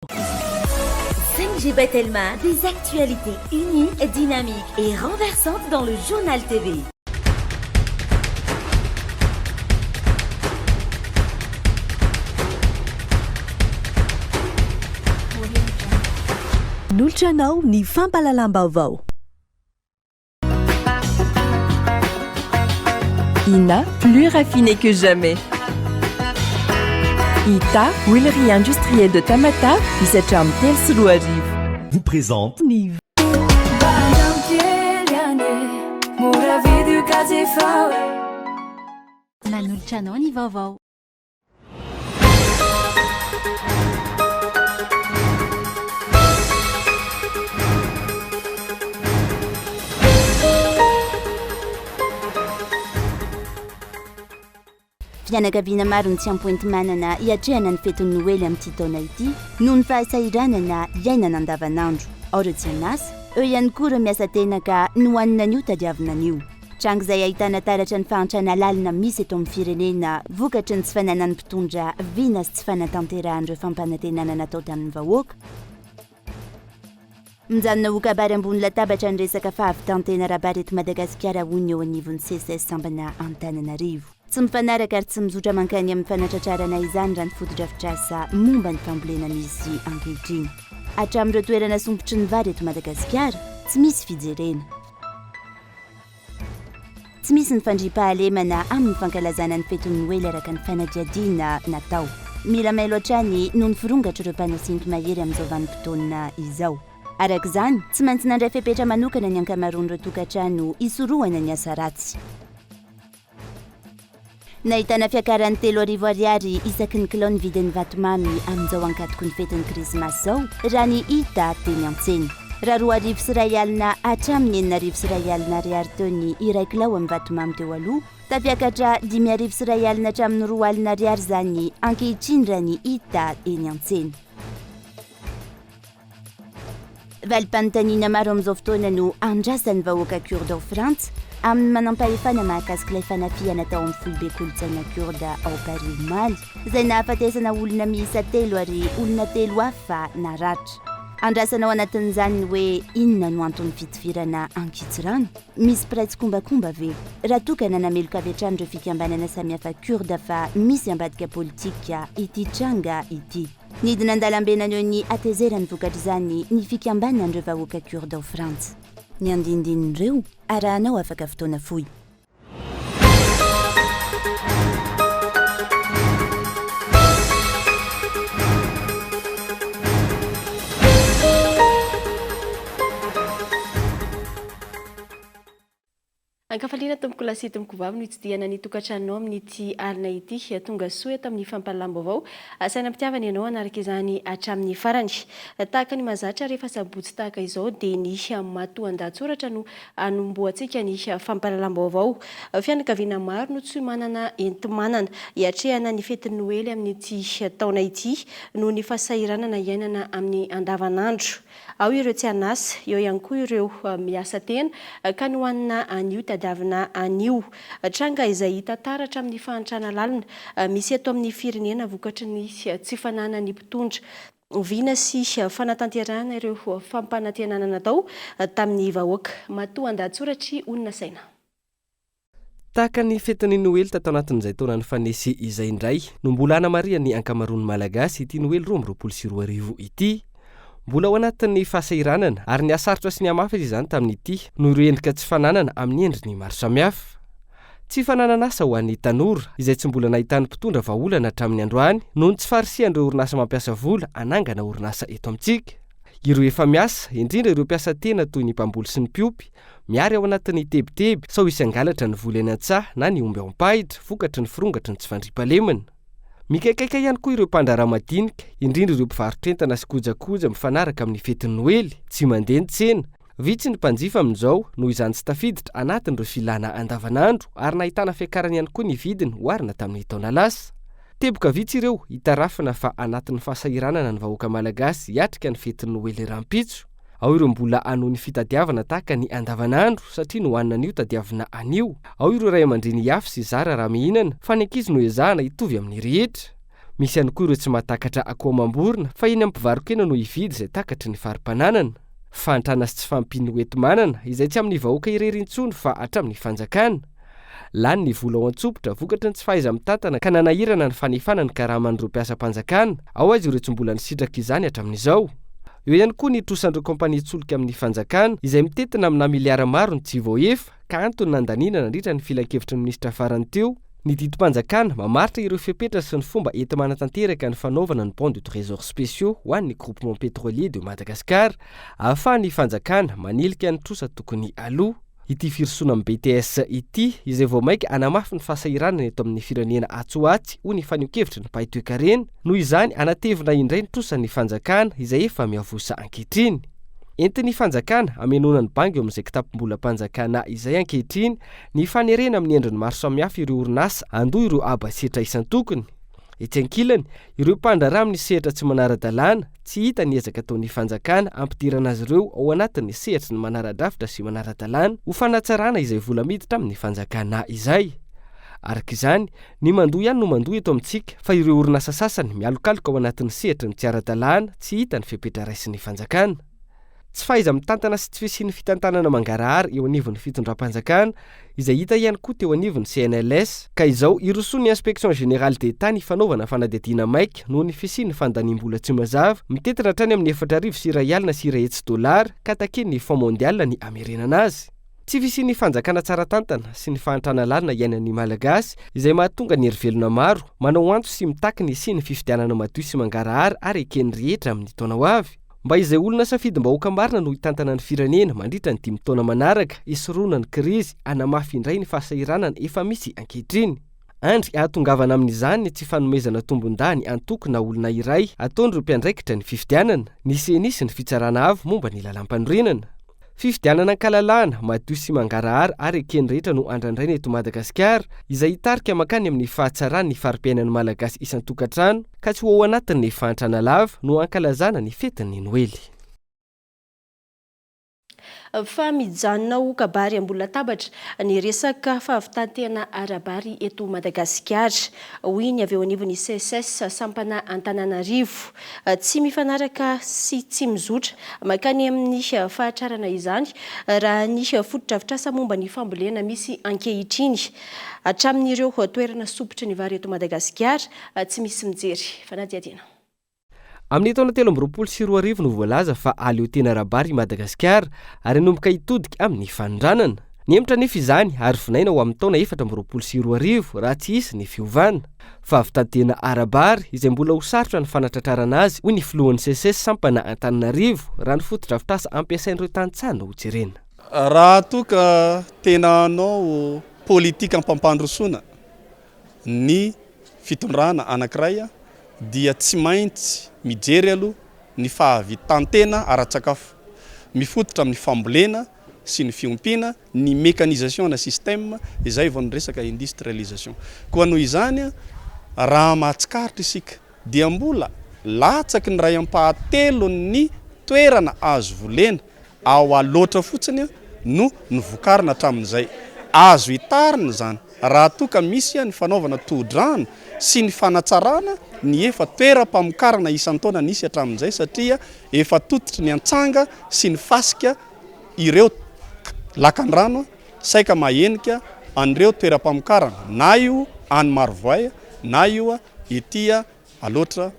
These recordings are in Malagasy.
5G Batelma, des actualités uniques, dynamiques et renversantes dans le journal TV. Noltranao ny fampalalam-baovao. INA, plus raffiné que jamais. ITA, huilerie industrielle de Tamata, Isacham Telsuluariv. Vous présente Ny Noltranao ny vaovao. Fianakaviana maro ny tsy ampoenty manana hiatrehana ny fetin'ny Noely amin'ity taona ity noho ny fahasahiranana iainana andavanandro. Ao ireo tsy anasa, eo ihany koa ireo miasa tena ka nohanina an'io tadiavina an'io. Trano izay ahitana taratra ny fahantrana lalina misy eto amin'ny firenena, vokatry ny tsy fananan'ny mpitondra vina sy tsy fanatanterahana fampanantenana natao tamin'ny vahoaka. Mijanona ho kabary ambony latabatra ny resaka fahavitantena rabary eto Madagasikara hono eo anivon'ny CCS sambana Antananarivo. Tsy mifanaraka ary tsy mizotra mankany amin'ny fanatratrarana izany raha ny fotodrafitrasa momba ny fambolena misy ankehitriny. Hatramin'ireo toerana sompotry ny vary eto Madagasikara, tsy misy fijerena. Tsy misy ny fandriampahalemana amin'ny fankalazana ny fetin'ny Noely araka ny fanadihadiana natao. Mila mailo hatrany noho ny firongatra ireo mpanao sinto mahery amin'izao vanim-potoana izao. Araka izany, tsy maintsy nandray fepetra manokana ny ankamaroan'ireo tokantrano isorohana ny asa ratsy. Nahitana fiakarany 3,000 ariary isaky ny kilao ny vidin'ny vatomamy amin'izao ankatoko ny fetin'ny krismasy zao, raha ny hita teny an-tsena. Raha 2,000 sy iray alina hatramin'ny 4,000 sy iray alina ariary teo ny iray kilao amin'ny vatomamy teo aloha, tafiakatra 5,000 sy iray alina hatramin'ny 2 alina ariary zany ankehitriny raha ny hita eny an-tsena. Valim-panontaniana maro amin'izao fotoana no andrasan'ny vahoaka kurde ao Frantsa amin'ny manampahefana mahakasika ilay fanafiana tao amin'ny foibe kolontsaina kurde ao Paris Omaly, izay nahafatesana olona miisa 3 ary olona 3 hafa naratra. Andrasana ao anatin'izany ny hoe inona no antony fitovirana ankitsirano? Misy piraitsy kombakomba ve? Raha tokana nameloka avy hatrany ireo fikambanana samihafa kurde fa misy ambadika politika ity tranga ity. Nidina an-dalambenany eo ny atezerany vokatra izany ny fikambanan'ireo vahoaka kurde ao Frantsa. Ny andinindin'ireo arahanao afaka fotoana fohy. Ankafaliana tompoko lasy tompoko vavy no itsidihana ny tokantranonao amin'ity alina ity tonga soa eto amin'ny fampalalam-baovao. Saina mpitiavana ianao anaraka izany hatramin'ny farany. Tahaka ny mahazatra rehefa sabotsy tahaka izao dia ny matoan-dahatsoratra no anomboantsika ny fampalalam-baovao. Fianakaviana maro no tsy manana enti-manana hiatrehana ny fetin'ny Noely amin'ity taona ity noho ny fahasahiranana iainana amin'ny andavanandro. Ao ireo tsy anasa, eo ihany koa ireo miasa tena ka nohanina an'io tadiavina an'io. Tranga izay hita taratra amin'ny fahantrana lalina misy eto amin'ny firenena vokatry ny tsy fananan'ny mpitondra vina sy fanatanterahana ireo fampanantenana natao tamin'ny vahoaka. Matoan-dahatsoratra Olona Saina. Tahaka ny fetin'ny Noely tatao anatin'izay taonany fanesy izay indray no mbola anamaria ny ankamaroan'ny malagasy ity Noely 2024 ity. Mbola ao anatin'ny fahasahiranana ary ny asarotra sy ny hamafa izy izany tamin'ity no ireo endrika tsy fananana amin'ny endriny maro samihafa. Tsy fananana asa ho an'ny tanora izay tsy mbola nahitany mpitondra vahaolana hatramin'ny androany noho ny tsy farisian'ireo orinasa mampiasa vola anangana orinasa eto amintsika. Ireo efa miasa, indrindra ireo mpiasa tena toy ny mpamboly sy ny mpiompy, miary ao anatin'ny tebiteby sao isy angalatra ny vola eny an-tsaha na ny omby ao am-pahitra vokatry ny firongatry ny tsy fandriampahalemana. Mikaikaika ihany koa ireo mpandraraha madinika, indrindra ireo mpivarotr'entana sy kojakoja mifanaraka amin'ny fetin'ny Noely, tsy mandeha ny tsena. Vitsy ny mpanjifa amin'izao noho izany tsy tafiditra anatin'ireo filana andavanandro ary nahitana fiakarany ihany koa ny vidiny oharina tamin'ny taona lasa. Teboka vitsy ireo hitarafina fa anatin'ny fahasahiranana ny vahoaka malagasy hiatrika ny fetin'ny Noely rampitso. Ao ireo mbola anoho ny fitadiavana tahaka ny andavanandro satria no hoanina an'io tadiavina an'io. Ao ireo ray aman-dreny hiafy sy zara raha mihinana fa ny ankizy no ezahana hitovy amin'ny rehetra. misy ihany koa ireo tsy mahatakatra akoho mamborona fa eny amin'ny mpivarokena no hividy izay takatry ny farim-pananana. Fantrana sy tsy fampiny hoenti-manana izay tsy amin'ny vahoaka irery intsony fa hatramin'ny fanjakana. Lany ny vola ao an-tsopotra vokatry ny tsy fahaiza-mitantana ka nanahirana ny fanefana ny karaman'ireo mpiasam-panjakana, ao azy ireo tsy mbola nisitraka izany hatramin'izao. Eo ihany koa ny trosan'ireo kompania tsoloka amin'ny fanjakana izay mitetina amina miliara maro ny tsy voaefa ka antony nandaniana nandritra ny filan-kevitry ny minisitra farany teo. Ny didim-panjakana mamaritra ireo fepetra sy ny fomba enti-manatanteraka ny fanaovana ny bons de trésor spéciaux ho an'ny groupement pétrolier de Madagascar ahafahan'ny fanjakana manilika ny trosa tokony aloha. Ity firosoana amin'ny BTS ity izay vao maika anamafy ny fahasahiranana eto amin'ny firenena Atsoatsy ho ny fanio-kevitry ny Mpahay Toekarena, noho izany anatevina indray ny trosan'ny fanjakana izay efa miavosa ankehitriny. Entin'ny fanjakana amenoana ny bangy eo amin'izay kitapom-bolam-panjakana izay ankehitriny ny fanerena amin'ny endriny maro samihafa ireo orinasa andoha ireo aba setra isan-tokony. Etsy ankilany, ireo mpandrarà amin'ny sehatra tsy manara-dalàna tsy hita ny ezaka ataon'ny fanjakana ampidirana azy ireo ao anatin'ny sehatry ny manara-drafitra sy manara-dalàna ho fanatsarana izay vola miditra amin'ny fanjakana izay. Arak'izany, ny mandoa ihany no mandoa eto amintsika fa ireo orinasa sasany mialokaloka ao anatin'ny sehatry ny tsy ara-dalàna tsy hita ny fepetra raisin'ny fanjakana. Tsy fahaiza-mitantana sy tsy fisian'ny fitantanana mangarahara eo anivon'ny fitondram-panjakana izay hita ihany koa teo anivon'ny CNLS ka izao irosoan'ny inspection générale d'État ny fanaovana fanadihadiana maika noho ny fisian'ny fandaniam-bola tsy mazava mitetina hatrany amin'ny 4,1 sy $1 ka taken'ny Fonds mondial ny amerenana azy. Tsy fisian'ny fanjakana tsara tantana sy ny fahantrana lalina iainan'ny malagasy izay mahatonga ny hery velona maro manao anto sy mitaky ny sy ny fifidianana madio sy mangarahara ary ekeny rehetra amin'ny taona ho avy. Mba izay olona safidim-bahoaka marina no hitantana ny firenena mandritra ny 5 taona manaraka hisoroana ny krizy anamafy indray ny fahasahiranana efa misy ankehitriny. Andry ahatongavana amin'izany tsy fanomezana tombon-dany antokona olona iray ataon'ireo mpiandraikitra ny fifidianana, nisy ny fitsarana avo momba ny lalam-panorenana. Fifidianana ankalalahana, madio sy mangarahara ary ekeny rehetra no andrandraina eto Madagasikara izay hitarika makany amin'ny fahatsarany ny fari-piainan'ny malagasy isan-tokantrano ka tsy ho ao anatin'ny fahantrana lava no ankalazana ny fetin'ny Noely. Fa mijanona ho kabary ambony latabatra ny resaka fahavitantena arabary eto Madagasikara. Hoy ny avy eo anivon'ny CSS sampana Antananarivo tsy mifanaraka sy tsy mizotra makany amin'ny fahatrarana izany raha ny fotodrafitrasa momba ny fambolena misy ankehitriny hatramin'ireo toerana sopotry ny vary eto Madagasikara tsy misy mijery. Fanadihadiana. Amin'ny taona 2024 no voalaza fa aleo tena arabary Madagasikara ary nomboka hitodika amin'ny fanondranana. Niemitra nefa izany ary vinaina ho amin'ny taona 2024 raha tsy hisy ny fiovana. Fahavitantena arabary izay mbola ho sarotra ny fanatratrarana azy hoy ny filohan'ny CSS sampana Antananarivo raha ny fotodrafitrasa ampiasain'ireo tanitsahana ho jerena. Raha toka tena anao politika ampampandrosoana ny fitondrana anankiray dia tsy maintsy mijery aloha ny fahavitantena ara-tsakafo mifototra amin'ny fambolena sy ny fiompiana ny mécanisation na système izay vao resaka industrialisation. Koa noho izany raha mahatsikaritra isika dia mbola latsaky ny ray ampahatelo ny toerana azo volena ao aloatra fotsiny no nivokarina hatramin'izay. Azo hitarina zany raha toka misy ny fanaovana todrano sy ny fanatsarana ny efa toeram-pamokarana isan-taona nisy hatramin'izay satria efa tototry ny antsanga sy ny fasika ireo lakan-drano saika mahenika an'ireo toeram-pamokarana na io any Marovoay na io etỳ aloatra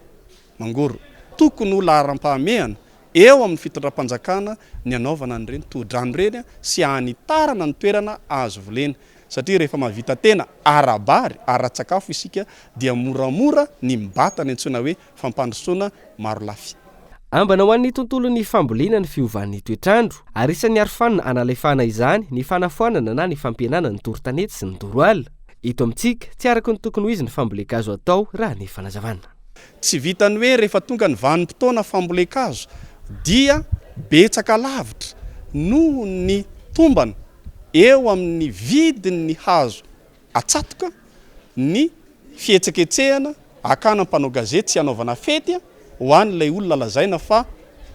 Mangoro. Tokony ho laharam-pahamehana eo amin'ny fitondram-panjakana ny anaovana an'ireny todrano ireny sy hanitarana ny toerana azo volena. Satria rehefa mahavita tena arabary ara-tsakafo isika dia moramora ny mibata ny antsoina hoe fampandrosoana maro lafy. Ambana ho an'ny tontolon'ny fambolena ny fiovan'ny toetrandro ary isan'ny arofanina analefahana izany ny fanafoanana na ny fampihenana ny toron-tanety sy ny toroala. Eto amintsika tsy araka ny tokony ho izy ny famboleka-kazo atao raha ny fanazavana. Tsy vitany hoe rehefa tonga ny vanim-potoana famboleka-kazo dia betsaka lavitra noho ny tombana eo amin'ny vidin'ny hazo atsatoka ny fihetseketsehana akana mpanao gazety sy anaovana fety ho an'ilay olona lazaina fa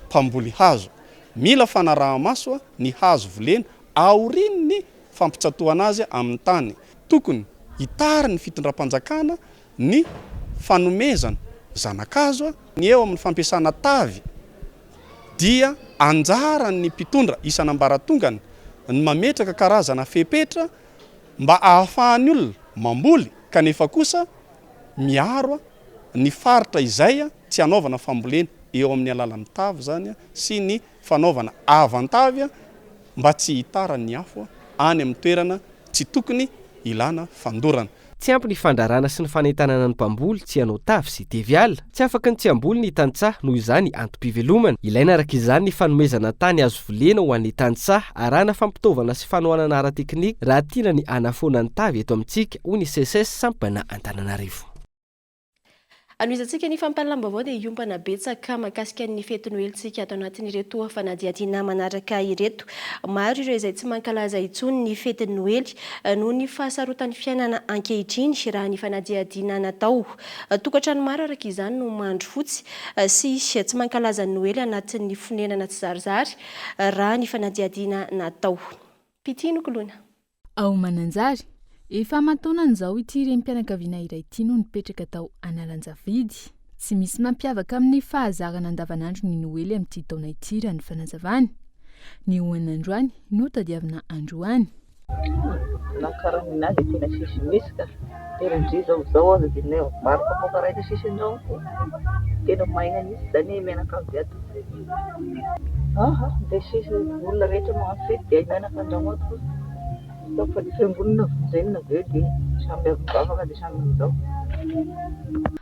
mpamboly hazo. Mila fanaraha-maso ny hazo volena aoriny ny fampitsatoana azy amin'ny tany. Tokony hitary ny fitondram-panjakana ny fanomezana zanakazo ny eo amin'ny fampiasana tavy dia anjarany mpitondra isanambaratongany ny mametraka karazana fepetra mba ahafahany olona mamboly kanefa kosa miaro ny faritra izay tsy hanaovana fambolena eo amin'ny alalan'ny tavy zany sy ny fanaovana avantavy mba tsy hitarany afo any amin'ny toerana tsy tokony ilana fandorana. Tsy ampy ny fandrarana sy ny fanentanana ny mpamboly tsy hanao tavy sy tevy alina, tsy afaka ny tsy amboly ny tantsaha noho izany antom-pivelomana. Ilaina araka izany ny fanomezana tany azo volena ho an'ny tantsaha, arahana fampitaovana sy fanohanana ara-teknika raha tiana ny anafoana ny tavy eto amintsika, hoy ny CSS Sampana Antananarivo. Anoizantsika ny fampahalalam-baovao dia iompana betsaka mahakasika ny fety noelitsika ato anatin'ireto fanadihadiana manaraka ireto. Maro ireo izay tsy mankalaza intsony ny fety noely noho ny fahasarotan'ny fiainana ankehitriny raha ny fanadihadiana natao. Tokantrano maro araka izany no mandro fotsy sy tsy mankalaza ny noely anatin'ny fonenana tsy zarizary raha ny fanadihadiana natao. Pitino kolona. Ao Mananjary. Efa mataonan'izao ity renim-pianakaviana iray ity no nipetraka tao Analanjavidy. Tsy misy mampiavaka amin'ny fahazarana andavanandro ny noely amin'ity taona ity raha ny fanazavany. Ny hoan'androany no tadiavina androany. Nakaraminazy tena sisy misy ka terindry zao aza dia neo maro kapokaraita sisinao tena maina misy zany menaka aviato. Dia sisy olona rehetra magnano fety dia menaka andramoto.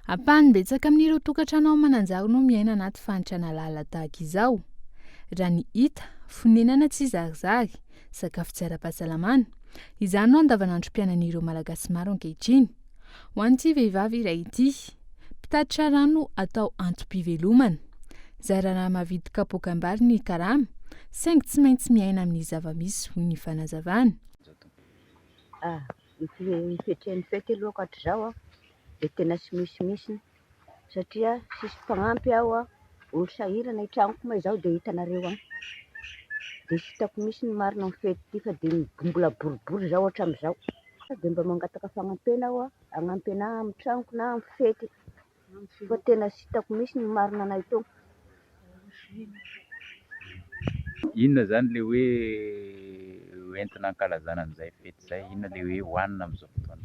Ampahany betsaka amin'ireo tokantrano ao Mananjary no miaina anaty fanitrana lalina tahaka izao. Raha ny hita fonenana tsy zarizary, sakafo tsy ara-pahasalamana, izany no andavanandrom-piainan'ireo malagasy maro ankehitriny. Ho an'ity vehivavy iray ity, mpitatitra rano atao antom-pivelomana. Zarana mavidy kapoakambary ny karama, saingy tsy maintsy miaina amin'ny zava-misy hoy ny fanazavana. Ny fetren'ny fety aloha hatr'izao dia tena tsy misy satria sisy mpagnampy aho olo sahirana hitragnoko ma izao dia hitanareo agny. Dia tsy hitako misy ny marina amin'ny fety ity fa dia mbola boribory izao hatramin'izao. Dia mba mangataka fagnampena aho hagnampy anahy amin'ny tragnoko na amin'ny fety. Fa tena tsy hitako misy ny marina anay itony. Inona zany le hoe entina ankalazana an'izay fety zay, inona le hoe hoanina amin'izao fotoana?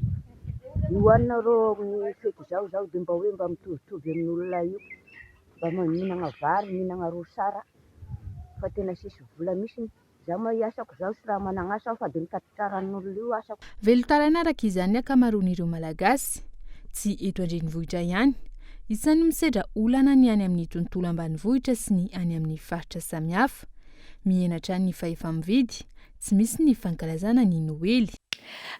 Ny hoanina rô ny fety zao dia mba hoe mba mitovitovy amin'olona io, mba mihinana vary, mihinana ro sara, fa tena sisy vola misy. Zaho moa asako zao sy raha mananasa aho fa dia mitatitra ranon'olona io asako. Velotaraina araka izany akamaroan'ireo malagasy, tsy eto andrenivohitra ihany, isany misedra olana ny any amin'ny tontolo ambanivohitra sy ny any amin'ny faritra samihafa. Mienatra ny fahefa-mividy, tsy misy ny fankalazana ny noely.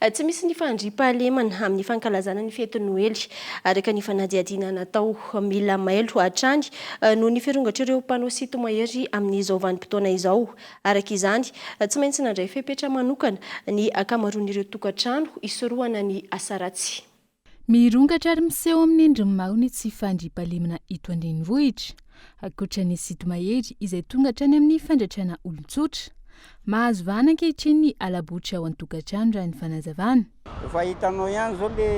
Tsy misy ny fandriam-pahalemana amin'ny fankalazana ny fety noely araka ny fanadihadiana natao mila mailo hatrany noho ny firongatra ireo mpanao sito mahery amin'izao vanim-potoana izao. Araka izany, tsy maintsy nandray fepetra manokana ny akamaroan'ireo tokantrano isorohana ny asaratsy. Mirongatra ary miseho amin'ny endriny maro ny tsy fandriam-pahalemana eto andrenivohitra. Ankoatra ny sito mahery izay tonga hatrany amin'ny fandratrana olon-tsotra. Mahazo vahana ankehitriny ny alabotra ao an-tokantrano raha ny fanazavana. Efa hitanao ihany zao le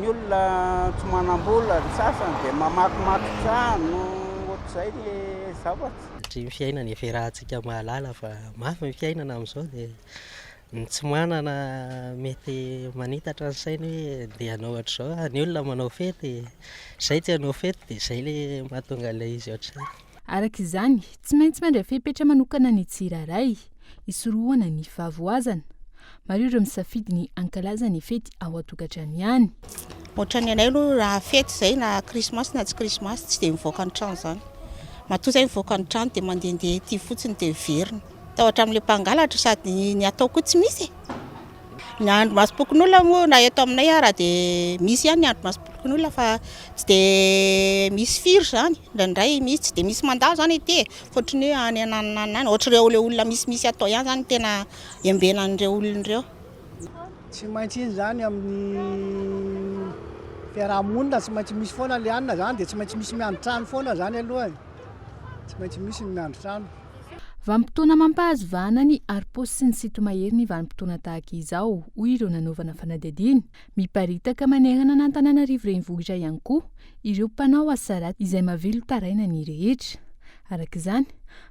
ny olona tsy manam-bola ny sasany dia mamakimaky trano ohatr'izay le zavatra. Ny fiainana efa rahantsika mahalala fa mafy ny fiainana amin'izao dia ny tsy manana mety manitatra ny sainy hoe dia hanao ohatr'izao. Ny olona manao fety, izay tsy hanao fety dia izay le mahatonga ilay izy ohatr'izay. Araka izany, tsy maintsy mandray fepetra manokana ny tsirairay, isorohana ny fahavoazana. Maro ireo misafidy ny ankalaza ny fety ao an-tokantrano ihany. Ohatrany anay aloha raha fety izay na krismasy na tsy krismasy tsy dia mivoaka ny trano izany. Matoa izay mivoaka ny trano dia mandehandeha ety fotsiny dia verina. Tahotra amin'ilay mpangalatra sady ny atao koa tsy misy. Ny andro masom-pokon'olona moa na eto aminay ara dia misy ihany ny andro masom-pokon'olona fa tsy dia misy firy izany. Ndraindray misy tsy dia misy mandalo izany ety fôtony hoe any anananany. Ohatr'ireo olona misy atao ihany izany tena iambenan'ireo olona ireo. Tsy maintsy iny izany amin'ny fiarahamonina tsy maintsy misy foana lianina izany dia tsy maintsy misy miandry trano foana izany aloha. Tsy maintsy misy ny miandry trano. Vanim-potoana mampahazovana ny aripôsy sy ny sitomahery ny vanim-potoana tahaka izao hoy ireo nanaovana fanadihadiana. Miparitaka manerana n'Antananarivo renivohitra ihany koa ireo mpanao asaraty izay mavilo taraina ny rehetra. Arak'izany,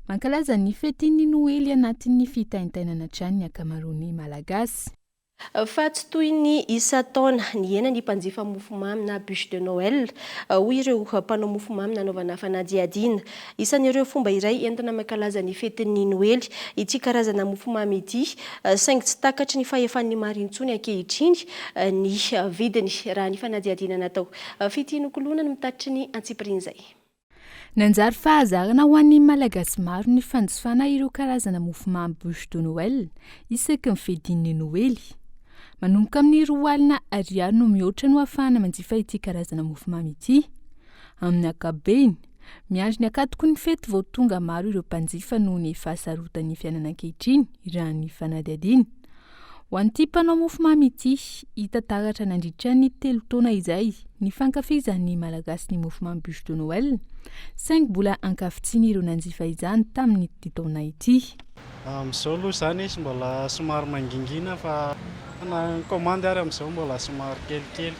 mankalaza ny fetin'ny Noely anatin'ny fitaintainana trano ny ankamaroan'ny Malagasy. Fa tsy toy ny isa-taona ny ena ny mpanjifa mofomamy na bûche de Noël hoy ireo mpanao mofomamy nanaovana fanadihadiana. Isan'ireo fomba iray entina mankalaza ny fetin'ny Noely ity karazana mofomamy ity, saingy tsy takatry ny fahefan'ny maro intsony ankehitriny ny vidiny raha ny fanadihadiana natao. Fitianokoloana no mitatitry ny antsipiriny izay. Nanjary fahazarana ho an'ny Malagasy maro ny fanjifana ireo karazana mofomamy bûche de Noël isaky ny fedin'ny Noely. Manomboka amin'ny 2 alina ariary no mihoatra no ahafahana manjifa ity karazana mofomamy ity. Amin'ny ankapobeny, miandry ny akatoko ny fety vao tonga maro ireo mpanjifa noho ny fahasarotan'ny fiainana ankehitriny raha ny fanadihadiana. Ho an'ity mpanao mofomamy ity, hita taratra nandritra ny 3 taona izay ny fankafizan'ny Malagasy ny mofomamy bûche de Noël, saingy mbola ankavitsiany ireo nanjifa izany tamin'ity taona ity. Amin'izao aloha izany izy mbola somary mangingina fa na commande ary amin'izao mbola somary kelikely.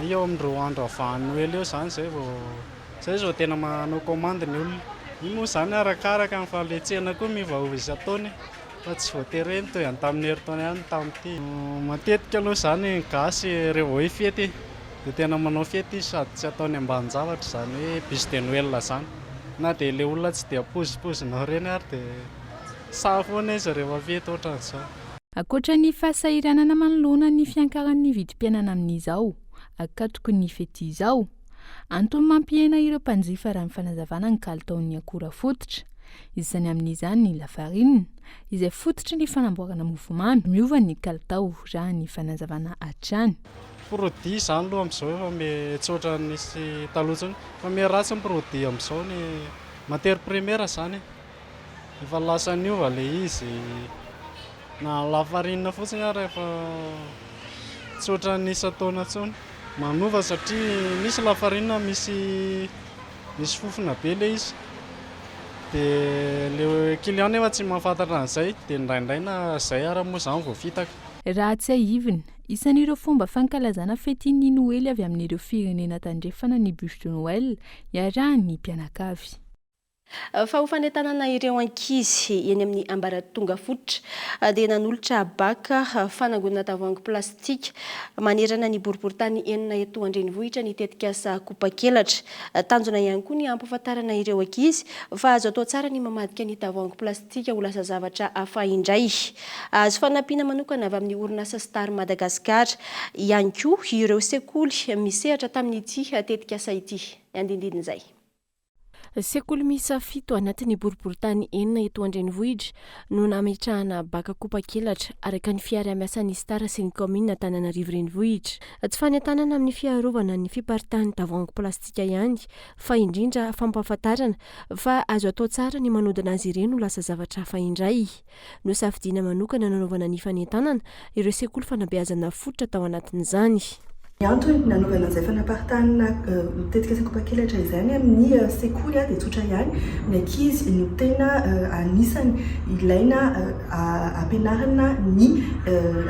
Eo amin'ireo andro avahan'ny Noël eo izany zay zao tena manao commande ny olona. Io moa izany arakaraka amin'ny fahaletsehana koa mivaova isa-taona fa tsy voatery mitohy any tamin'ny herintaona ihany tamin'ity. Matetika aloha izany gasy rehefa hoe fety dia tena manao fety sady tsy ataony ambanin-javatra izany hoe bûche de Noël izany. Na dia ilay olona tsy dia pozipozinao ireny ary dia saha foana izy rehefa fety ohatran'izao. Ankoatra ny fahasahiranana manoloana ny fiankaran'ny vidim-piainana amin'izao, akatoko ny fety izao, antony mampiena ireo mpanjifa raha ny fanazavana ny kalitaon'ny akora fototra. Izany amin'izany ny lafarinina, izay fototra ny fanamboarana mofomamy, miova ny kalitao raha ny fanazavana hatrany. Produit izany aloha amin'izao efa metsotra nisy taloha, fa meratsy ny produit amin'izao ny matière première izany. Efa lasa niova ilay izy. Na lafarinina fotsiny ary efa tsotra ny isa-taona intsony. Manova satria misy lafarinina misy fofona be ilay izy. Dia ilay client nefa tsy mahafantatra an'izay dia indraindray na izay ary moa izany vao vitaka. Raha tsy ahivina, isan'ireo fomba fankalazana fetin'ny Noely avy amin'ireo firenena tandrefana ny bûche de Noël iarahan'ny mpianakavy. Fa ho fanentanana ireo ankizy eny amin'ny ambaratonga fototra dia nanolotra baka fanangonana tavoahangy plastika manerana ny boriboritany enina eto an-drenivohitra ny tetikasa kopa-kelatra. Tanjona ihany koa ny ampahafantarana ireo ankizy fa azo atao tsara ny mamadika ny tavoahangy plastika ho lasa zavatra hafa indray. Azo fanampiana manokana avy amin'ny orinasa Star Madagasikara ihany koa ireo sekoly misehatra tamin'ity tetikasa ity. Andindindin' izay. Sekoly miisa 7 anatin'ny boriboritany enina eto an-drenivohitra no nametrahana baka kopa-kelatra araka ny fiara-miasan'ny Star sy ny commune Antananarivo renivohitra. Tsy fanentanana amin'ny fiarovana ny fiparitahan'ny tavoahangy plastika ihany fa indrindra fampahafantarana fa azo atao tsara ny manodina azy ireny ho lasa zavatra hafa indray. No safidiana manokana nanaovana ny fanentanana ireo sekoly fanabeazana fototra tao anatin'izany. Ny antony nanaovana izay fanaparitahana tetikasa kopa-kelatra izany amin'ny sekoly dia tsotra ihany. Ny ankizy no tena anisany ilaina ampianarana ny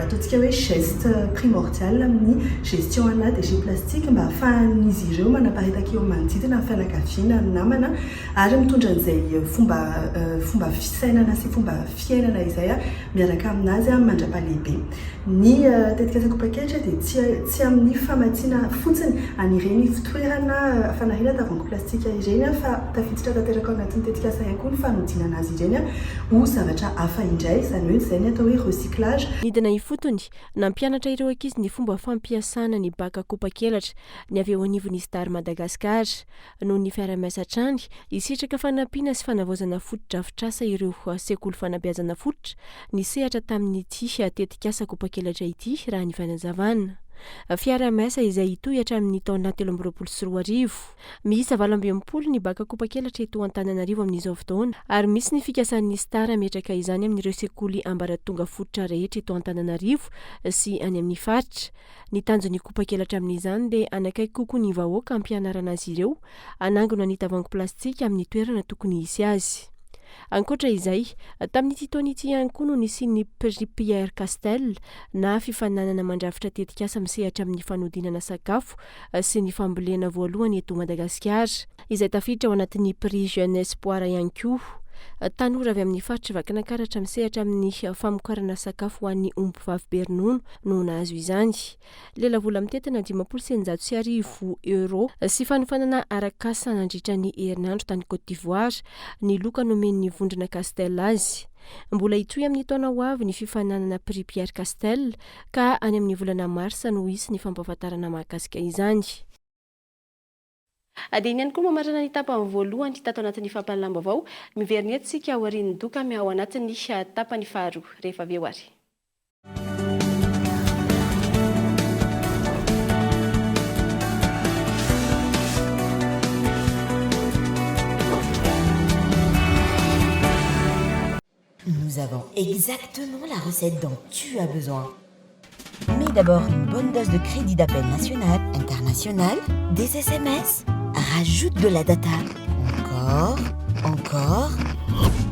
ataontsika hoe geste primordial amin'ny gestion ana déchets plastiques mba ahafahan'izy ireo manaparitaka eo manodidina amin'ny fianakaviana ny namana ary mitondra an'izay fomba fisainana sy fomba fiainana izay miaraka aminazy mandra-palehibe. Ny tetikasa kopa-kelatra dia tsy amin'ny famatsiana fotsiny anireny fitoerana fanahina tavoahangy plastika ireny fa tafiditra tanteraka anatin'ny tetikasa ihany koa ny fanodinana azy ireny ho zavatra hafa indray, izany hoe izay ny atao hoe recyclage. Nidina ifotony nampianatra ireo ankizy ny fomba fampiasana ny baka kopa-kelatra ny avy eo anivon'ny Star Madagasikara noho ny fiara-miasa hatrany isitraka fanampiana sy fanavaozana fotodrafitrasa ireo sekoly fanabeazana fototra ny sehatra tamin'ity tetikasa kopa-kelatra ity raha ny fanazavana. Fiara-miasa izay itoy hatramin'ny taona 2024. Miisa 20 ny baka kopa-kelatra eto Antananarivo amin'izao fotoana ary misy ny fikasan'ny Star ametraka izany amin'ireo sekoly ambaratonga fototra rehetra eto Antananarivo sy any amin'ny faritra. Ny tanjon'ny kopa-kelatra amin'izany dia anakaiky kokoa ny vahoaka ampianarana azy ireo anangona ny tavoahangy plastika amin'ny toerana tokony hisy azy. Ankoatra izay, tamin'ity taona ity ihany koa no nisian'ny Prix Pierre Castel na fifananana mandrafitra tetikasa misehatra amin'ny fanodinana sakafo sy ny fambolena voalohany eto Madagasikara, izay tafiditra ao anatin'ny Prix Jeune Espoir ihany koa. Tanora avy amin'ny faritra Vakinankaratra misehatra amin'ny famokarana sakafo ho an'ny omby vavy be ronono no nahazo izany. Lelavola mitetina 500,000 euro sy fanofanana arak'asa nandritra ny herinandro tany Côte d'Ivoire ny loka nomen'ny vondrona Castel azy. Mbola hitohy amin'ny taona ho avy ny fifananana Prix Pierre Castel ka any amin'ny volana Marsa no hisy ny fampahafantarana mahakasika izany. Dia iny ihany koa mamarana ny tapany voalohany tato anatin'ny fampahalalam-baovao, miverina eto isika ao aorian'ny doka ao anatin'ny tapany faharoa rehefa avy eo ary. Nous avons exactement la recette dont tu as besoin. Mets d'abord une bonne dose de crédit d'appel national, international, des SMS. Rajoute de la data. Encore.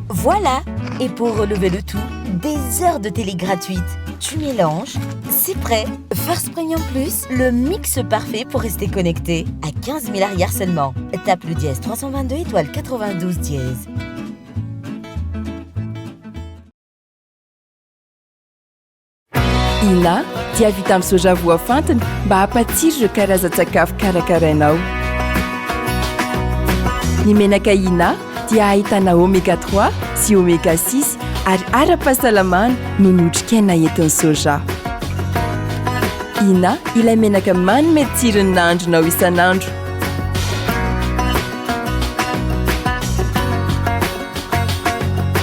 Voilà. Et pour relever le tout, des heures de télé gratuites. Tu mélanges, c'est prêt. First Premium Plus, le mix parfait pour rester connecté. À 15 000 arrières seulement. Tape le dièse 322 étoile 92 dièse. Ina dia vita amin'ny soja voafantina mba hampatsiro ireo karazan-tsakafo karakarainao. Ny menaka Ina dia ahitana oméga 3 sy oméga 6 ary ara-pahasalamana no notrikaina entin'ny soja. Ina ilay menaka manome tsirony nahandronao isan'andro.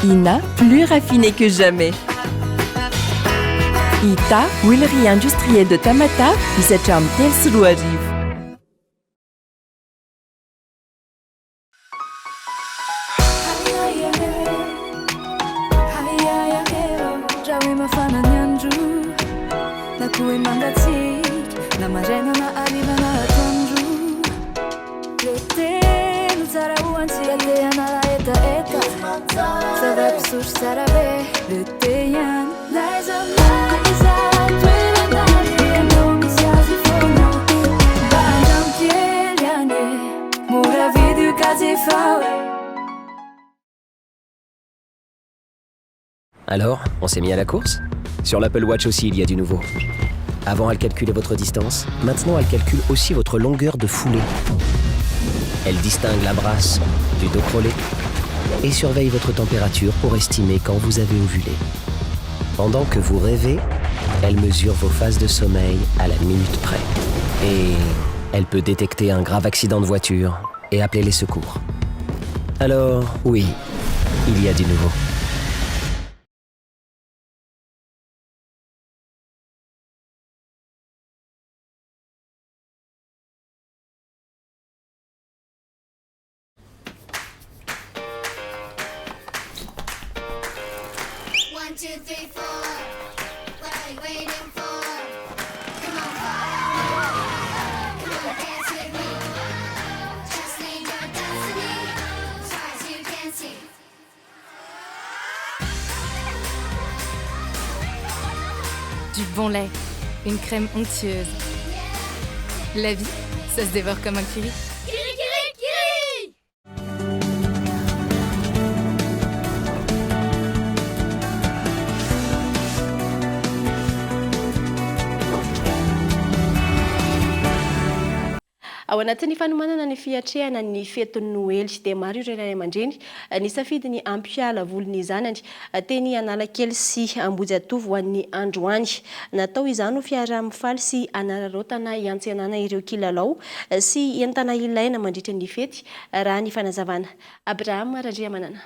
Ina, plus raffiné que jamais. Ita, huilerie industrielle de Tamata, misatra amin'ny telo sy roa arivo. Alors, on s'est mis à la course? Sur l'Apple Watch aussi, il y a du nouveau. Avant, elle calculait votre distance. Maintenant, elle calcule aussi votre longueur de foulée. Elle distingue la brasse du dos crôlé et surveille votre température pour estimer quand vous avez ovulé. Pendant que vous rêvez, elle mesure vos phases de sommeil à la minute près. Et elle peut détecter un grave accident de voiture et appeler les secours. Alors, oui, il y a du nouveau. Du bon lait, une crème onctueuse. La vie, ça se dévore comme un kiri. Ao anatin'ny fanomanana ny fiatrehana ny fetin'ny Noely dia maro ireo ray aman-dreny nisafidy ny ampiala volony zanany teny Analakely sy Ambodiatovo ho an'ny androany. Natao izany ho fiarahamifaly sy anararaotana iantsenana ireo kilalao sy entana ilaina mandritra ny fety raha ny fanazavana. Abraham Randriamanana.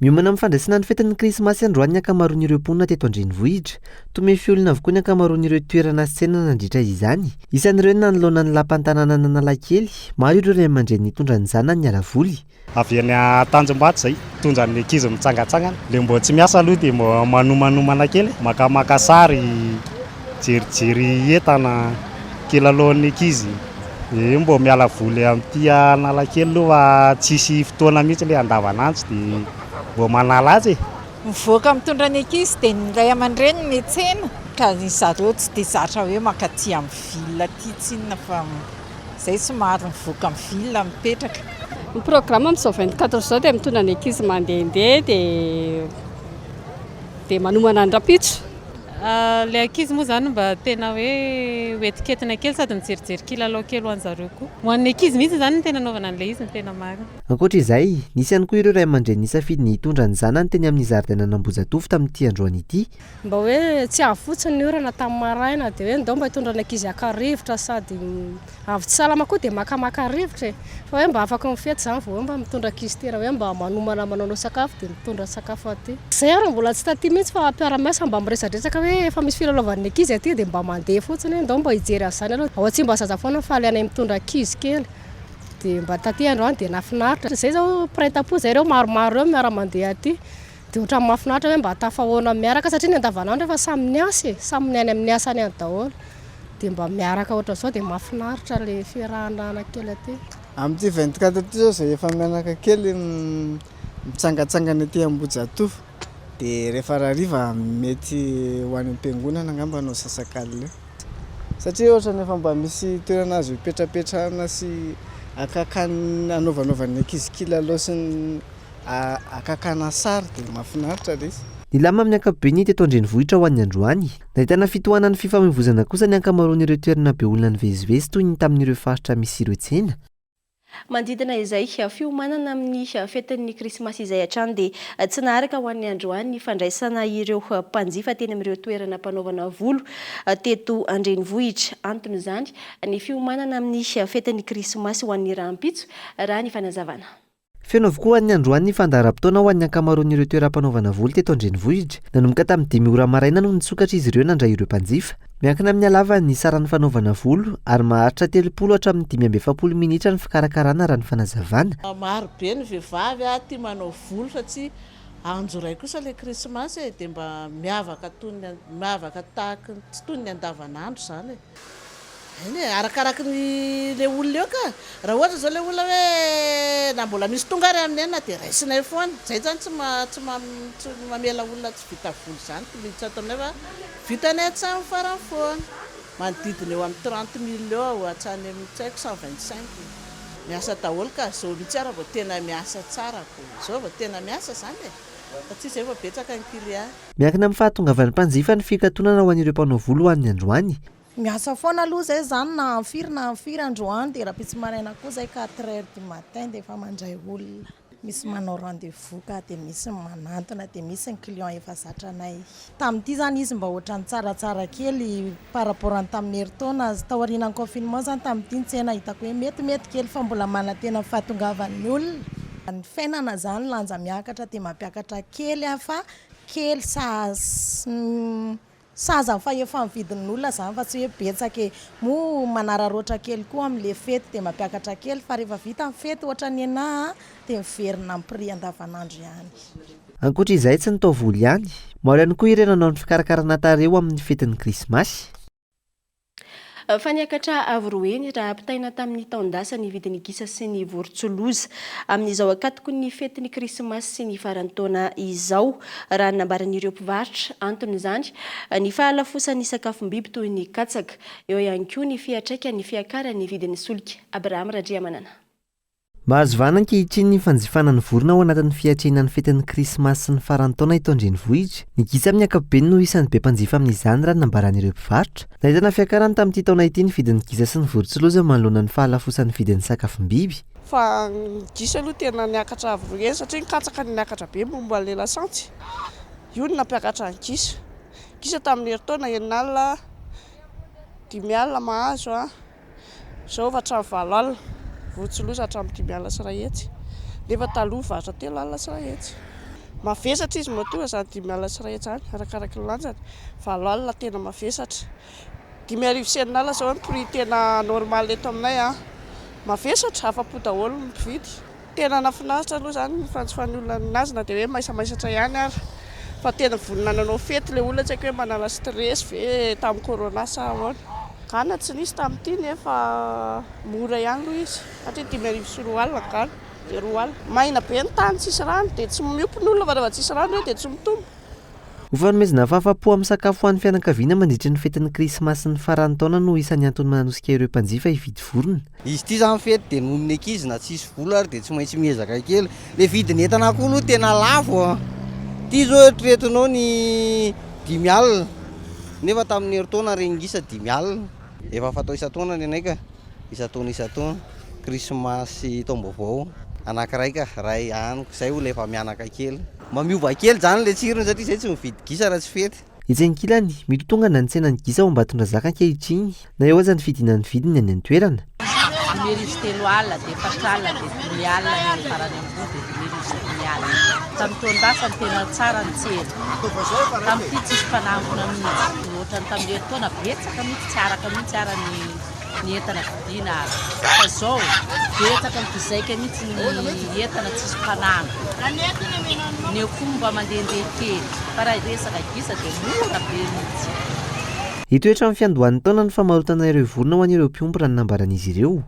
Miomana amin'ny fandraisana ny fetin'ny krismasy androany ny ankamaroan'ireo mponina teto andrenivohitra. Tome fiolona avokoa ny ankamaroan'ireo toerana sy tsena nandritra izany. Isan'ireo nanoloana ny lapan-tanàna Analakely, maro ireo ray aman-dreny nitondra ny zanany niala voly. Avy any Tanjombato zay, tondra ny ankizy mitsangatsangana. Le mbo tsy miasa aloha dia mbo manomanomana kely, makamaka sary, jerijery entana, kilalaon'ny ankizy. Mbo miala voly amin'ity Analakely aloha tsisy fotoana mihitsy le andavanandro dia mbo manala azy mivoaka mitondra ny ankizy dia ny ray aman-dreny ny tsena ka zareo tsy dia zatra hoe makaty amin'ny vilina ty tsinona fa zay somary mivoaka amin'ny vilina mipetraka. Ny programme amin'izao 24 zao dia mitondra ny ankizy mandehandeha dia manomana andram-pitso. Ilay ankizy moa zany mba tena hoe hoetiketina kely sady mijerijery kilalao kely ho an'zareo koa. Ho an'ny ankizy mihitsy zany ny tena anaovana an'ilay izy ny tena marina. Ankoatra izay, nisy ihany koa ireo ray aman-dreny nisafidy ny hitondra ny zanany teny amin'ny zaridaina Ambozatofo tamin'ity androany ity. Mba hoe tsy avotsiny ny orana tamin'ny maraina dia hoe ndao mba hitondra ny ankizy aka-rivotra sady avy tsy salama koa dia makamaka rivotra fa hoe mba afaka mifety zany vao mba mitondra ankizy tena hoe mba manomana manao sakafo dia mitondra sakafo aty. Zay ary mbola tsy taty mihitsy fa mpiara-miasa mba miresadresaka hoe efa misy filalaovan'ny ankizy aty dia mba mandeha fotsiny ndao mba hijery azany aloha. Ao atsy mba zaza foana faly anay mitondra ankizy kely dia mba taty androany dia nafinaritra. Zay zao printemps zay ireo maromaro eo miara mandeha aty dia ohatran'ny mafinaritra hoe mba tafahoana miaraka satria ny andavanandro efa samy niasa samy niany amin'ny asany any daholo dia mba miaraka ohatra zao dia mafinaritra le fiarahanana kely aty. Amin'ity 24 ty zao zay efa mianaka kely mitsangatsangana aty Ambozatofo dia rehefa rariva mety ho any am-piangonana angamba anao sasak'alina eo satria ohatra nefa mba misy toerana azo hipetrapetrahana sy akakany anaovanaovan'ny ankizy kilalao sy ny akakana sary dia mahafinaritra le izy. Ny lama amin'ny ankapobeny teto Andrenivohitra ho an'ny androany. Nahitana fitohanan'ny fifamoivoizana kosa ny ankamaroan'ireo toerana be olona nivezivezy toy ny tamin'ireo faritra misy ireo tsena. Mandidina izay fiomanana amin'ny fetin'ny krismasy izay hatrany dia tsy naharaka ho an'ny androany ny fandraisana ireo mpanjifa teny amin'ireo toerana mpanaovana volo teto Andrenivohitra. Antony izany ny fiomanana amin'ny fetin'ny krismasy ho an'ny rahampitso raha ny fanazavana. Feno avokoa ny androany ny fandaharam-potoana ho an'ny ankamaroan'ireo toeram-panaovana volo teto Andrenivohitra. Nanomboka tamin'ny 5 ora maraina no nitsokatra izy ireo nandray ireo mpanjifa. Miankina amin'ny halavany ny saran'ny fanaovana volo ary maharitra 30 hatramin'ny 570 minitra ny fikarakarana raha ny fanazavana. Maro be ny vehivavy tia manao volo satria andro iray kosa ilay krismasy dia mba miavaka tahaka tsy toy ny andavanandro zany. Arakaraka le olona eo ka raha ohatra zao le olona hoe na mbola misy tonga ary amin'ny enina dia raisinay foana zay zany tsy mamela olona tsy vita volo zany miditsy ataonay fa vitanay hatramin'ny farany foana manodidina eo amin'ny 30 000 eo hatrany amin'ny tsaiko 125 miasa daholo ka zao mihitsy ara vao tena miasa tsara zao vao tena miasa zany satria zay vao betsaka ny client. Miankina amin'ny fahatongavan'ny mpanjifa ny fikatonana ho an'ireo mpanao volo ho an'ny androany. Miasa foana aloha zay zany na firy androany dia raha pitsy maraina koa zay 4h du matin dia efa mandray olona. Misy manao rendez-vous ka dia misy manantona dia misy ny client efa zatranay. Tamin'ity zany izy mba ohatran'ny tsaratsara kely par rapport ny tamin'ny herintaona taorian'ny confinement zany tamin'ity ny tsena hitako hoe mety kely fa mbola manana tena fahatongavan'ny olona. Ny fiainana zany lanja miakatra dia mampiakatra kely fa kely saza fa efa mividin'ny olona zany fa tsy hoe betsaka mo manararoatra kely koa amin'le fety dia mampiakatra kely fa rehefa vita ny fety ohatra ny anahy dia miverina amin'ny prix andavanandro ihany. Ankoatra izay tsy nitao volo ihany, maro ihany koa ireo nanao ny fikarakarana tareo amin'ny fetin'ny krismasy. Faniakatra avroeny raha ampitaina tamin'ny taondasa ny vidin'ny gisa sy ny vorontsoloza amin'izao akatoko ny fetin'ny krismasy sy ny faran'ny taona izao raha nambaran'ireo mpivarotra. Antony izany ny fahalafosan'ny sakafom-biby toy ny katsaka, eo ihany koa ny fiatraika ny fiakaran'ny vidin'ny solika. Abraham Radriamanana. Mahazo vana ankehitriny ny fanjifana ny vorona ao anatin'ny fiatrenan'ny fetin'ny krismasy sy ny faran'ny taona eto Andrenivohitra. Ny gisa amin'ny ankapobeny no isan'ny be mpanjifa amin'izany raha nambaran'ireo mpivarotra. Nahitana fiakarany tamin'ity taona ity ny vidin'ny gisa sy ny vorontsiloza manoloana ny fahalafosan'ny vidin'ny sakafom-biby. Fa gisa aloha tena niakatra avroeny satria ny katsaka ny niakatra be momba le lasantsy. Io ny nampiakatra ny gisa. Gisa tamin'ny herintaona enin'alina 5 alina mahazo zao hatramin'ny 7 alina. Vorontsiloza hatramin'ny 5 alina sy 1 hetsy. Nefa taloha varotra 3 alina sy 1 hetsy. Mavesatra izy mahatonga zany 5 alina sy 1 hetsy any arakaraka ny lanjany. 7 alina tena mavesatra. 5 arivo sy 1 alina zao ny prix tena normal eto aminay mavesatra afa-po daholo ny mpividy. Tena nafinaritra aloha zany ny fanjifan'ny olona nazy na dia hoe maisamaisatra ihany ary. Fa tena vonona nanao fety le olona tsy haiko hoe manala stress ve tamin'ny corona sa ahoana. Kana tsy nisy tamin'ity nefa mora ihany aloha izy. Satria 5 arivo sy 2 alina kana. dia 2 alina. Maina be ny tany tsisy rano dia tsy miompy ny olona fa rehefa tsisy rano eo dia tsy mitombo. Ho fanomezana fahafa-po amin'ny sakafo ho an'ny fianakaviana mandritra ny fetin'ny krismasy ny faran'ny taona no isan'ny antony manosika ireo mpanjifa hividy vorona. Izy ity zany fety dia nohon'ny ankizy na tsisy vola ary dia tsy maintsy miezaka kely. Le vidiny entana koa aloha tena lafo. Ity zao eritreretinao ny 5 alina. Nefa tamin'ny herintaona rengisa 5 alina. Efa fatao isan-taona ny anay ka. Isan-taona. Krismasy taom-baovao anankiray ka ray aniko izay ho efa mianaka kely. Mamiova kely zany le tsirony satria izay tsy mividy gisa raha tsy fety. Etsy ankilany mitotongana ny tsenan'ny gisa ao Ambatondrazaka ankehitriny na eo aza ny fidinan'ny vidiny any an-toerana. Dimerizy 3 alina dia 4 alina dia 5 alina ny farany ambony dia dimerizy 5 alina. Tamin'ny taon-dasa ny tena tsara ny tsena. Tamin'ity tsisy mpanangona mihitsy. Ohatrany tamin'ny herintaona betsaka mihitsy tsy araka mihitsy ara ny entana vidiana. Fa izao betsaka mivizaika mihitsy ny entana tsisy mpanangona. Ny fomba mandehandeha kely fa raha resaka gisa dia mora be mihitsy. Hitoetra amin'ny fiandohan'ny taona ny famarotana ireo vorona ho an'ireo mpiompy raha ny nambaran'izy ireo.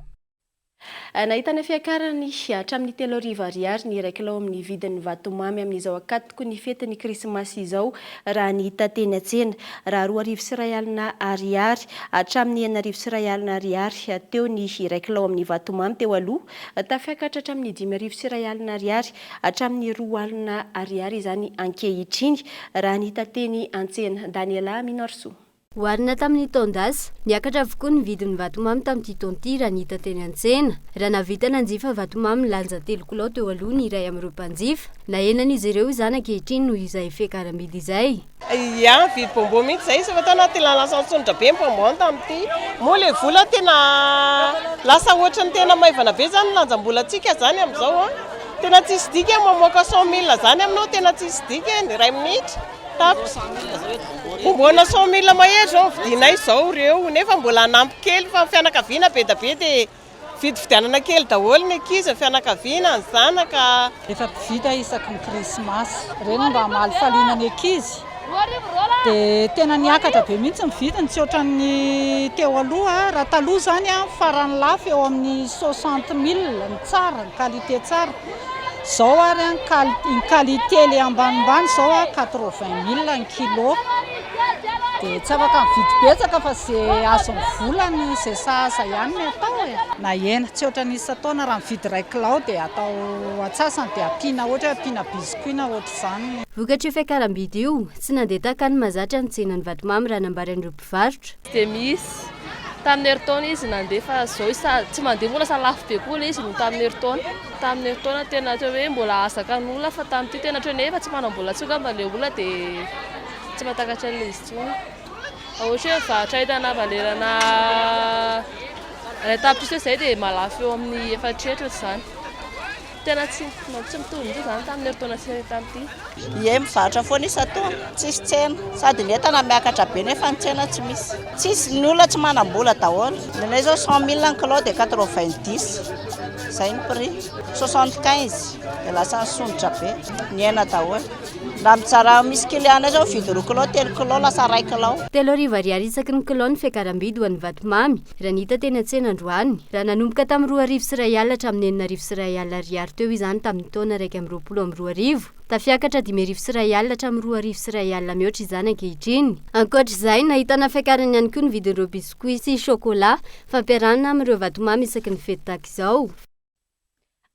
Nahitana fiakarany hatramin'ny 3,000 ariary ny 1 kilao amin'ny vidin'ny vatomamy amin'izao akatoko ny fetin'ny krismasy izao raha ny hita teny an-tsena. Raha 2,1 ariary hatramin'ny 9,1 ariary teo ny 1 kilao amin'ny vatomamy teo aloha. Tafiakatra hatramin'ny 5,1 ariary hatramin'ny 2 ariary izany ankehitriny raha ny hita teny an-tsena. Daniela Minorso. Hoarina tamin'ny taon-dasa, niakatra avokoa ny vidin'ny vatomamy tamin'ity taon'ity raha ny hita teny an-tsena. Raha navita nanjifa vatomamy lanja 3 kilao teo aloha ny iray amin'ireo mpanjifa. Na enan'izy ireo izany ankehitriny noho izay fiakaram-bidy izay. Ia, vidy bombo mihitsy izay izy fa tena tena lasa ntsondra be ny bombo tamin'ity. Moa le vola tena lasa ohatrany tena maivana be zany lanjam-bolantsika zany amin'izao. Tena tsisy dika mamoaka 100,000 zany aminao tena tsisy dika ny iray minitra. Mbola 100,000 mahery zao vidinay izao ireo nefa mbola anampy kely fa fianakaviana be da be dia vidividianana kely daholo ny ankizy fianakaviana ny zanaka. Efa mpivita isaky ny krismasy reny mba mahalifaliana ny ankizy dia tena niakatra be mihitsy ny vidiny tsy ohatran'ny teo aloha. Raha taloha zany farany lafo eo amin'ny 60,000 ny tsara ny qualité tsara. Zao ary ny qualité le ambanimbany zao 80,000 ny kilo. Dia tsy afaka mividy betsaka fa izay azony volany izay sahaza ihany ny atao e. Na hena tsy ohatran'ny isan-taona raha mividy 1 kilao dia atao atsasany dia ampiana ohatra ampiana biscuit na ohatr'izany. Vokatra io fiakaram-bidy io tsy nandeha takany mazatra ny tsenan'ny vatomamy raha nambaran'ireo mpivarotra. Dia misy tamin'ny herintaona izy nandeha fa izao tsy mandeha mola sa lafo be koa ilay izy no tamin'ny herintaona. Tamin'ny herintaona tena teo hoe mbola azaka ny olona fa tamin'ity tena teo nefa tsy manam-bola tsoka mba ilay olona dia tsy mahatakatra ilay izy tsony. Ohatra hoe varotra ahitana valerana ray tapitrisa izay dia malafo eo amin'ny 400 izany. Tena tsy mitovy zany tamin'ny herintaona sy tamin'ity. Ie mivarotra foana isan-taona, tsisy tsena sady ny entana miakatra be nefa ny tsena tsy misy. Tsisy ny olona tsy manam-bola daholo. Nenay zao 100,000 ny kilao dia 90. Zay ny prix 75 dia lasa nisondrotra be ny hena daholo. Raha mitsara misy kiliana zao vidy 2 kilao 3 kilao lasa 1 kilao. 3,000 ariary isaky ny kilao ny fiakaram-bidy ho an'ny vatomamy raha ny hita teny an-tsena androany. Raha nanomboka tamin'ny 2,1 alina hatramin'ny 9,1 ariary teo izany tamin'ny taona 1,22 tafiakatra 5,1 alina hatramin'ny 2,1 alina mihoatra izany ankehitriny. Ankoatr'izay nahitana fiakarany ihany koa ny vidin'ireo biscuit sy chocolat fampiarahana amin'ireo vatomamy isaky ny fety tahaka izao.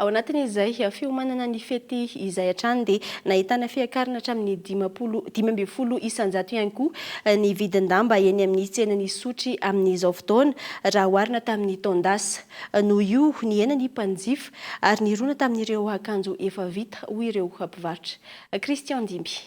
Ao anatin'izay fiomanana ny fety izay hatrany dia nahitana fiakarana hatramin'ny 15 isan-jato ihany koa ny vidin-damba eny amin'ny tsenan'ny sotry amin'izao fotoana raha oharina tamin'ny taon-dasa. Noho io ny hena ny mpanjifa ary ny rona tamin'ireo akanjo efa vita hoy ireo mpivarotra. Christian Dimby.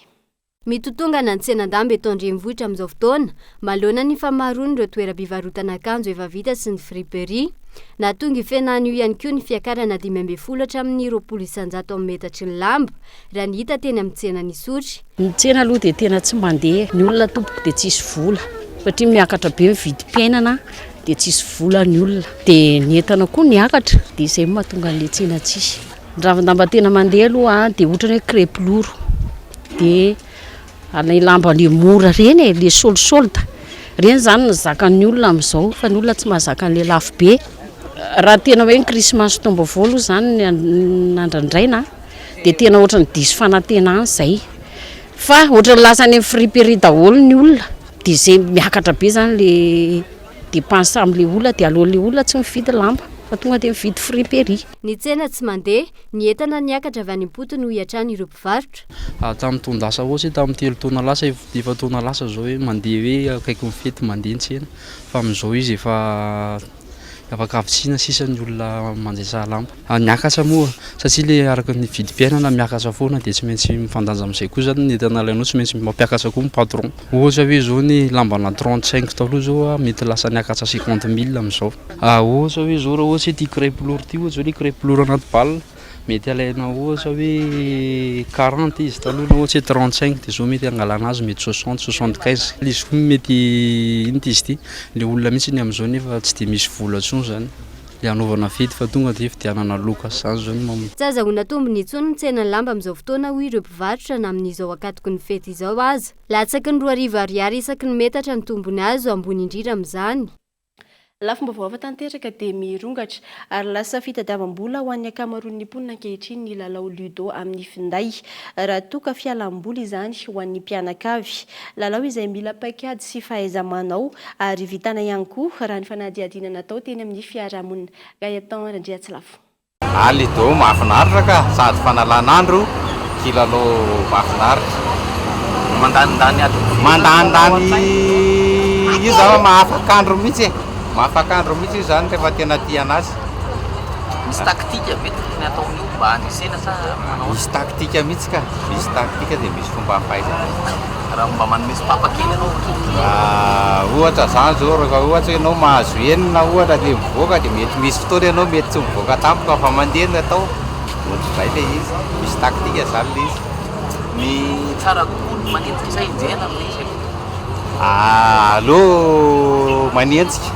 Mitotongana ny tsenan-damba eto andrenivohitra amin'izao fotoana maloana ny famaroany ireo toeram-pivarotana akanjo efa vita sy ny friperie. Nahatonga ifenahana io ihany koa ny fiakarana 15 hatramin'ny 20 isan-jato amin'ny metatry ny lamba raha ny hita teny amin'ny tsenan'ny sotry. Ny tsena aloha dia tena tsy mandeha. Ny olona tompoka dia tsisy vola satria miakatra be mividy piainana dia tsisy vola ny olona. Dia ny entana koa niakatra dia izay mahatonga an'ilay tsena tsisy. Ny ravin-damba tena mandeha aloha dia ohatrany hoe crêpe lourd dia ilay lamba le mora reny le solda reny zany ny zakan'ny olona amin'izao fa ny olona tsy mahazaka an'ilay lafo be. raha tena hoe ny krismasy tombo volo zany nandrandraina dia tena ohatra ny diso fanantenana izay fa ohatra ny lasany amin'ny friperie daholo ny olona dia izay miakatra be zany le dépense amin'ilay olona dia alohan'ilay olona tsy mividy lamba fa tonga dia mividy friperie. Ny tsena tsy mandeha, ny entana niakatra avy any am-poto no hiatrany ireo mpivarotra. Tamin'ny tondasa ohatsy tamin'ny 3 taona lasa efa taona lasa zao hoe mandeha hoe akaiky mifety mandeha ntsena fa amin'izao izy efa afaka avitsina sisa ny olona manjesa lamba. Miakatra moa satria le araka ny vidim-piainana miakatra foana dia tsy maintsy mifandanja amin'izay koa zany ny entana alainao tsy maintsy mampiakatra koa ny patron. Ohatra hoe zao ny lambana 35 taloha zao mety lasa niakatra 50 000 amin'izao. Ohatra hoe zao raha ohatra ty crêpe-lourd ty ohatra zao le crêpe-lourd anaty balle mety alaina ohatra hoe 40 izy taloha ohatra 35 dia zao mety angalana azy mety 60-75 izy koa mety inty izy ty le olona mihitsy ny amin'izao nefa tsy dia misy vola intsony zany le anaovana fety fa tonga dia fidianana loka zany zao tsy azahoana tombony intsony ny tsenany lamba amin'izao fotoana hoy ireo mpivarotra na amin'izao akatoko ny fety izao aza latsaky ny 2 ariary isaky ny metatra ny tombony azo ambony indrindra amin'izany. Lafomba vao tanteraka dia mirongatra ary lasa fitadiavam-bola ho an'ny ankamaroan'ny mponina ankehitriny ny lalao ludo amin'ny finday raha toka fialam-boly izany ho an'ny mpianakavy. Lalao izay mila paikady sy fahaiza-manao ary vitana ihany koa raha ny fanadihadiana natao teny amin'ny fiarahamonina. Gaëtan Randriatsilafo. Ludo mahafinaritra ka sady fanalan'andro kilalao mahafinaritra mandandany io zava mahafakandro mihitsy mahafakandro mihitsy io zany rehefa tena tiana azy. Misy taktika mety nataon'io mba hanisena sa misy taktika mihitsy ka misy taktika dia misy fomba fahaizana raha mba manome papa kely ianao ohatra zany zao rehefa ohatra ianao mahazo enina ohatra dia mivoaka dia mety misy fotoana ianao mety tsy mivoaka tampoka fa mandeha no atao ohatr'izay le izy misy taktika zany le izy. Ny tsara kokoa manenjika izay injena amin'ilay izy allo manenjika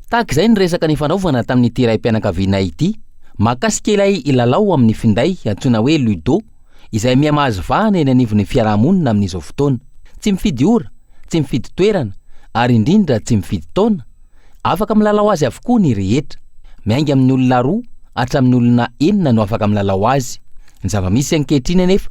tahaka izay ny resaka ny fanaovana tamin'ny teram-pianakaviana ity mahakasika ilay ilalao amin'ny finday antsoina hoe ludo izay miamahazo vahana eny anivon'ny fiarahamonina amin'izao fotoana. Tsy mifidy ora, tsy mifidy toerana ary indrindra tsy mifidy taona, afaka milalao azy avokoa ny rehetra, miainga amin'ny olona 2 hatramin'ny olona 9 no afaka milalao azy. Ny zava-misy ankehitriny anefa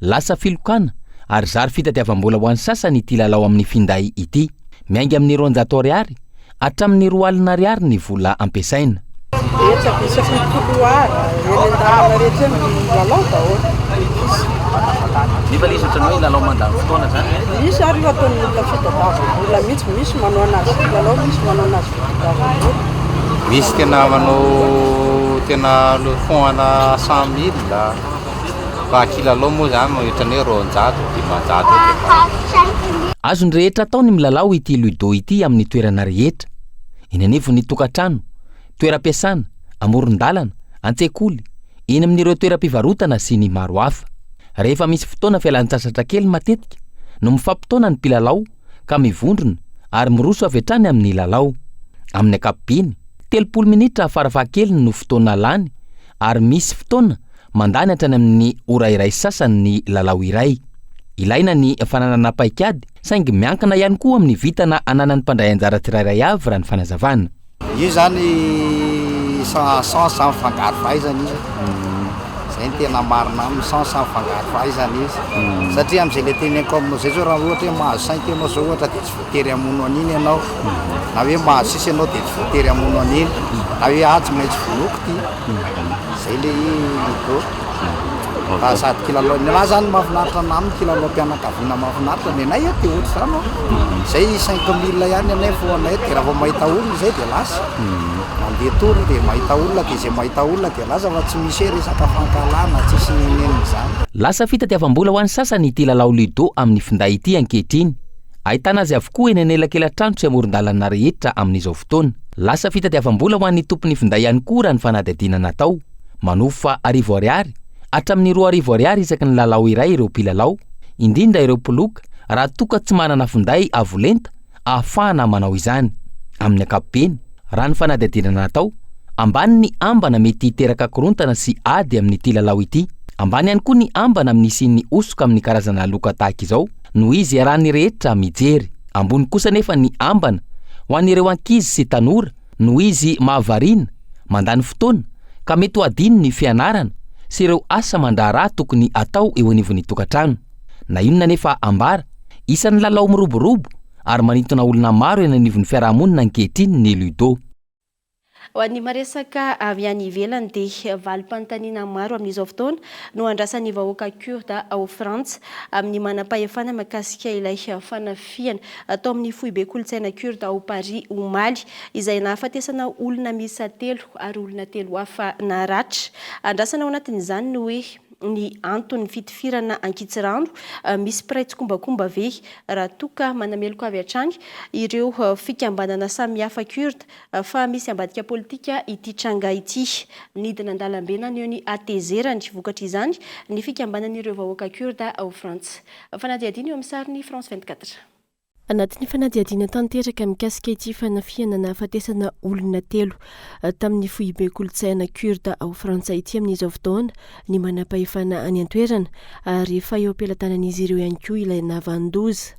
lasa filokana ary zary fitadiavam-bola ho an'ny sasany ity lalao amin'ny finday ity. Miainga amin'ny 200 ariary hatramin'ny 4 alina ariary ny vola ampiasaina. Nefa le izy ohatran'ny hoe lalao mandany fotoana zany misy ary io ataon'ny olona fitadiavam-bola mihitsy misy manao anazy lalao misy manao anazy fitadiavam-bola misy tena manao tena foana 100 000 fa kilalao moa zany ohatran'ny hoe 200-500 Azony rehetra atao ny milalao ity ludo ity amin'ny toerana rehetra. Eny anivon'ny tokantrano, toeram-piasana, amoron-dalana, an-tsekoly, eny amin'ireo toeram-pivarotana sy ny maro hafa. Rehefa misy fotoana fialan-tsasatra kely matetika no mifampitaona ny mpilalao ka mivondrona ary miroso avy hatrany amin'ny lalao. Amin'ny ankapobeny 30 minitra farafahakeliny no fotoana lany ary misy fotoana mandany hatrany amin'ny ora iray sasany ny lalao iray. Ilaina ny fananana paikady saingy miankina ihany koa amin'ny vitana ananan'ny mpandray anjara tsirairay avy raha ny fanazavana. Io zany sans fangaro fahaizana izy. Zay ny tena marina amin'ny sans fangaro fahaizana izy. Satria amin'izay le teneniko aminao zay zao raha ohatra hoe mahazo 5 ianao zao ohatra dia tsy voatery hamono an'iny ianao. Na hoe mahazo 6 ianao dia tsy voatery hamono an'iny. Na hoe tsy maintsy vonoako ty. Zay le ludo. Sady kilalao ny lahy zany mahafinaritra naminy kilalao mpianakaviana mahafinaritra ny anay ty ohatra zany zay 5 000 ihany anay vao anay dia raha vao mahita olona zay dia lasa mandeha tory dia mahita olona dia zay mahita olona dia lasa fa tsy misy resaka fankalana tsisy neniny zany. Lasa fitadiavam-bola ho an'ny sasany ity lalao ludo amin'ny finday ity ankehitriny. Ahitana azy avokoa eny anelakelan-trano sy amoron-dalana rehetra amin'izao fotoana. Lasa fitadiavam-bola ho an'ny tompony finday ihany koa raha ny fanadihadiana natao. Manofa 10 ariary hatramin'ny 2 ariary isaky ny lalao iray ireo mpilalao, indrindra ireo mpiloka raha toka tsy manana finday avolenta ahafahana manao izany. Amin'ny ankapobeny raha ny fanadihadiana natao, ambany ny ambana mety hiteraka korontana sy ady amin'ity lalao ity. Ambany ihany koa ny ambana amin'ny isian'ny osoka amin'ny karazana loka tahaka izao no izy arahan'ny rehetra mijery. Ambony kosa nefa ny ambana ho an'ireo ankizy sy tanora no izy mahavariana mandany fotoana ka mety ho adiny ny fianarana sy ireo asa mandraharaha tokony atao eo anivon'ny tokantrano. Na inona nefa ambara, isan'ny lalao miroborobo ary manintona olona maro eny anivon'ny fiarahamonina ankehitriny ny ludo. Ho an'ny maresaka avy any ivelany dia valim-panontaniana maro amin'izao fotoana no andrasan'ny vahoaka kurda ao Frantsa amin'ny manam-pahefana mahakasika ilay fanafiana atao amin'ny foibe kolontsaina kurda ao Paris omaly izay nahafatesana olona miisa 3 ary olona 3 hafa naratra. Andrasana ao anatin'izany no hoe ny antony fitifirana ankitsirano misy piray tsokombakomba ve raha toka manameloka avy hatrany ireo fikambanana samihafa kurda fa misy ambadika politika ity tranga ity. Nidina an-dalambe na ny atezerany vokatra izany ny fikambanan'ireo vahoaka kurda ao Frantsa. Fanadihadiana eo amin'ny sariny France 24. Anatin'ny fanadihadiana tanteraka mikasika ity fanafiana nahafatesana olona 3 tamin'ny foibe kolontsaina kurda ao Frantsa ity amin'izao fotoana ny manam-pahefana any an-toerana ary efa eo am-pelatanan'izy ireo ihany koa ilay navandoza.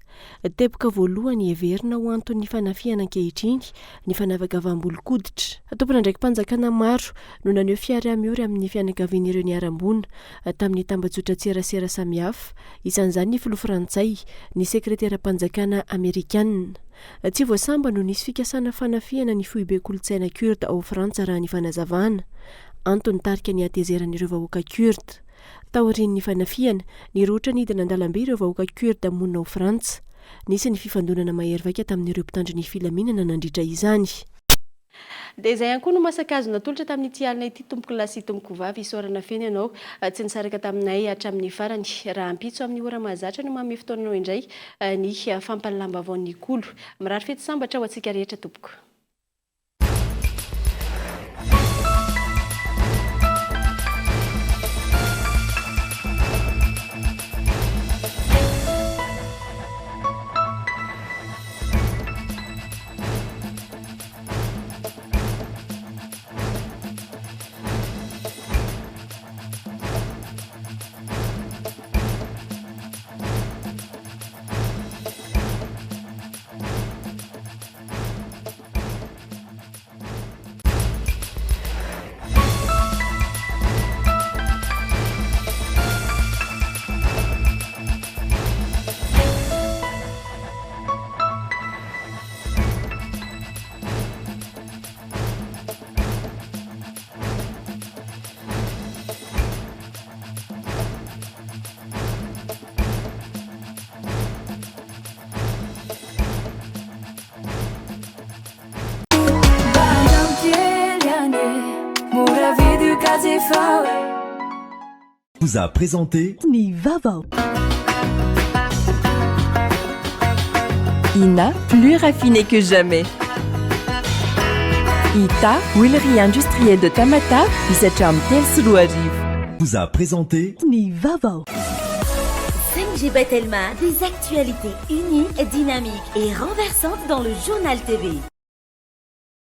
Teboka voalohany heverina ho anton'ny fanafiana ankehitriny ny fanavakavaam-bolo-koditra. Tompona ndraiky mpanjakana maro no naneho fiara-miory amin'ny fianakavian'ireo niarambona tamin'ny tambajotra-tserasera samihafa, isan'izany ny filoha frantsay, ny sekretera-mpanjakana amerikanina. Tsy voasamba no nisy fikasana fanafiana ny foibe kolontsaina kurda ao Frantsa raha ny fanazavana. Antony tarika ny atezeran'ireo vahoaka kurda. Taorian'ny fanafiana ny rotra nidina an-dalambe ireo vahoaka kurda monina ao Frantsa. Nisy ny fifandonana mahery vaika tamin'ireo mpitandro ny filaminana nandritra izany. Dia izay ihany koa no masakazo natolotra tamin'ity alina ity tompoko lahy sy tompoko vavy isaorana feny ianao tsy nisaraka taminay hatramin'ny farany raha ampitso amin'ny ora mahazatra no mamy fotoananao indray ny fampalamba vaon'ny kolo. Mirary fety sambatra ho antsika rehetra tompoko. Vous a présenté Nivava. Ina, plus raffiné que jamais. Ita, huilerie industrielle de Tamata, Isacham Telsuruariv. Vous a présenté Nivava. 5G Batelma, des actualités unies, dynamiques et renversantes dans le journal TV.